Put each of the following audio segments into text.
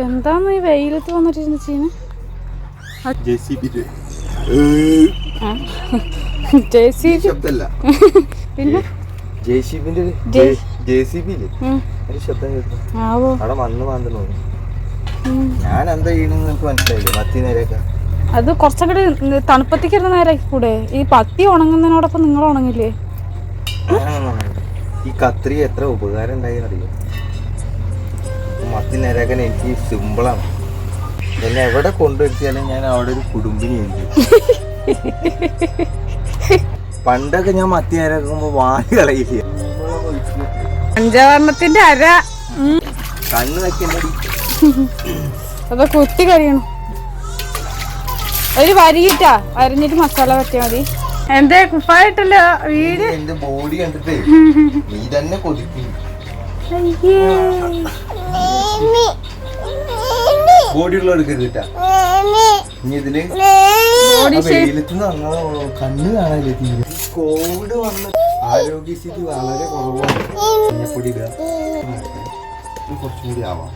എന്താന്ന് ഈ വെയിലത്ത് വന്നിട്ടിരുന്ന് ചെയ്യുന്നത്? പിന്നെ ഞാൻ എന്താ ചെയ്യണെന്ന് മനസ്സിലായില്ലേ? മത്തി നേരെയൊക്കെ അത് കുറച്ചങ്ങോട്ട് തണുപ്പത്തേക്ക് ഇരുന്ന് നേരാക്കി കൂടെ? ഈ പത്തി ഉണങ്ങുന്നതിനോടൊപ്പം നിങ്ങൾ ഉണങ്ങില്ലേ? ഈ കത്രി എത്ര ഉപകാരം ഉണ്ടായിന്നറിയോ? മത്തി നേരാക്കാൻ എനിക്ക് സിമ്പിളാണ്. എന്നെ എവിടെ കൊണ്ടുവരുത്തിയാലും ഞാൻ അവിടെ ഒരു കുടുംബിനി ഉണ്ട്. പണ്ടൊക്കെ ഞാൻ മത്തി നേരാക്കുമ്പോ വാരി കളയില്ല. പഞ്ചവർണ്ണത്തിന്റെ അര കണ്ണ് വെക്കണ്ടടി. അപ്പൊ കുത്തി കഴിയണം. ഒരു വരിയിട്ടാ അരിഞ്ഞിട്ട് മസാല പറ്റിയാ മതി. എന്തേ കുപ്പായിട്ടല്ല വീട്? എന്റെ ബോഡി കണ്ടിട്ടേ നീ തന്നെ കൊതിക്കും. ബോഡി ഉള്ള എടുക്കരുതിട്ടാ. ഇനി ഇതില് വെയിലത്തുനിന്ന് വന്നതോ കണ്ണ് കാണാനില്ല തീരെ. കോവിഡ് വന്ന് ആരോഗ്യസ്ഥിതി വളരെ കുറവാണ്. മഞ്ഞപ്പൊടി ഇടുക, കുറച്ചും കൂടി ആവാം.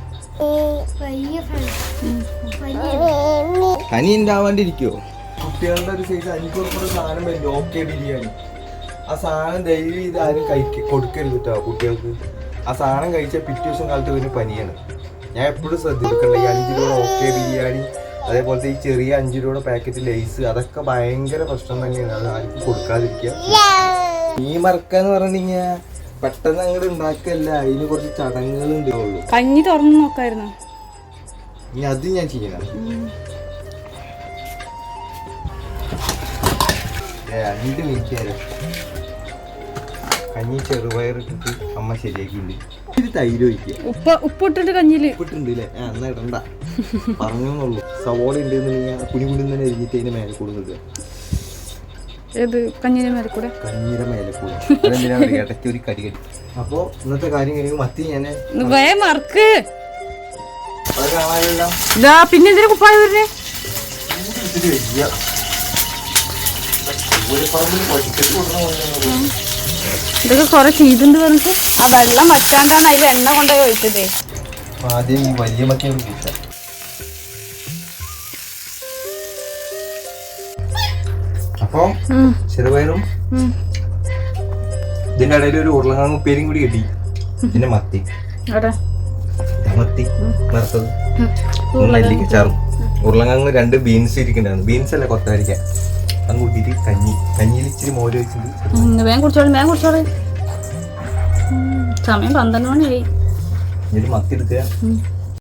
പനി ഉണ്ടാവാണ്ടിരിക്കോ? കുട്ടികളുടെ ഒരു സൈസ് 5 ഉറുപ്പിക സാധനം വരും. ഓക്കെ ബിരിയാണി. ആ സാധനം ഡെയിലി ഇത് ആരും കൊടുക്കരുത് കേട്ടോ കുട്ടികൾക്ക്. ആ സാധനം കഴിച്ചാൽ പിറ്റേ ദിവസം കാലത്ത് ഒരു പനിയാണ്. ഞാൻ എപ്പോഴും ശ്രദ്ധിക്കണ്ട. ഈ 5 രൂപ ഓക്കെ ബിരിയാണി, അതേപോലത്തെ ഈ ചെറിയ 5 രൂപ പാക്കറ്റ് ലേസ്, അതൊക്കെ ഭയങ്കര പ്രശ്നം തന്നെയാണ്. അത് ആർക്കും കൊടുക്കാതിരിക്കുക. ഈ മറക്കാന്ന് പറഞ്ഞാൽ പെട്ടെന്ന് അങ്ങോട്ട് ഉണ്ടാക്കല്ല, അതിന് കുറച്ച് ചടങ്ങുകൾ ഉണ്ടാവുള്ളൂ. കഞ്ഞി തുറന്നു നോക്കായിരുന്നു. ഇനി അത് ഞാൻ ചെയ്യണം. 2 മിനിറ്റ് നേരം കഞ്ഞി ചെറുപയറിട്ടിട്ട് അമ്മ ശരിയാക്കിയിട്ടുണ്ട്. ഇത് തൈര് ഒഴിക്കുക. ഉപ്പിട്ടിട്ട് കഞ്ഞില് ഉപ്പിട്ടുണ്ട് അല്ലേ? എന്നാ ഇടണ്ട പറഞ്ഞോന്നുള്ളൂ. സവോള ഉണ്ടെന്നുണ്ടെങ്കിൽ കുഞ്ഞു കുഞ്ഞു തന്നെ എരിഞ്ഞിട്ട് അതിന്റെ മേലെ കൂടുന്നത്. ഏത് കഞ്ഞിയുടെ മേലെ കൂടെ? കഞ്ഞിയുടെ മേലെ കൂടെ. അതെന്തിനാ ഇടയ്ക്ക് ഒരു കടി. അപ്പൊ ഇന്നത്തെ കാര്യം കഴിഞ്ഞു. മത്തി ഞാൻ മറക്ക് കാണാനില്ല. പിന്നെ എന്തിനാ കുപ്പായ വരുന്നേ? ഇതൊക്കെ കൊറേ ചെയ്തിട്ടുണ്ട് പറഞ്ഞിട്ട്. ആ വെള്ളം വറ്റാണ്ടാണ് അതിൽ എണ്ണ കൊണ്ടുപോയി ഒഴിച്ചതേ. ആദ്യം ഈ വലിയ മത്തി കൂട്ട. അപ്പൊ ചെറുപയറും ഇതിന്റെ ഇടയിൽ ഒരു ഉരുളക്കിഴങ്ങ് ഉപ്പേരിയും കൂടി കിട്ടി. പിന്നെ മത്തി വറുത്തത്, നെല്ലിക്ക ചാറും, ഉരുളക്കിഴങ്ങ് 2 ബീൻസ് ഇരിക്കണ്ടായിരുന്നു. ബീൻസ് അല്ല, കൊത്തരിക്ക. അത് കൂട്ടിയിട്ട് കഞ്ഞിയിൽ ഇച്ചിരി മോര് വെച്ചിട്ട് വേഗം കുടിച്ചോളൂ. സമയം 12 മണിയായി. എന്നിട്ട് മത്തി എടുക്കുക.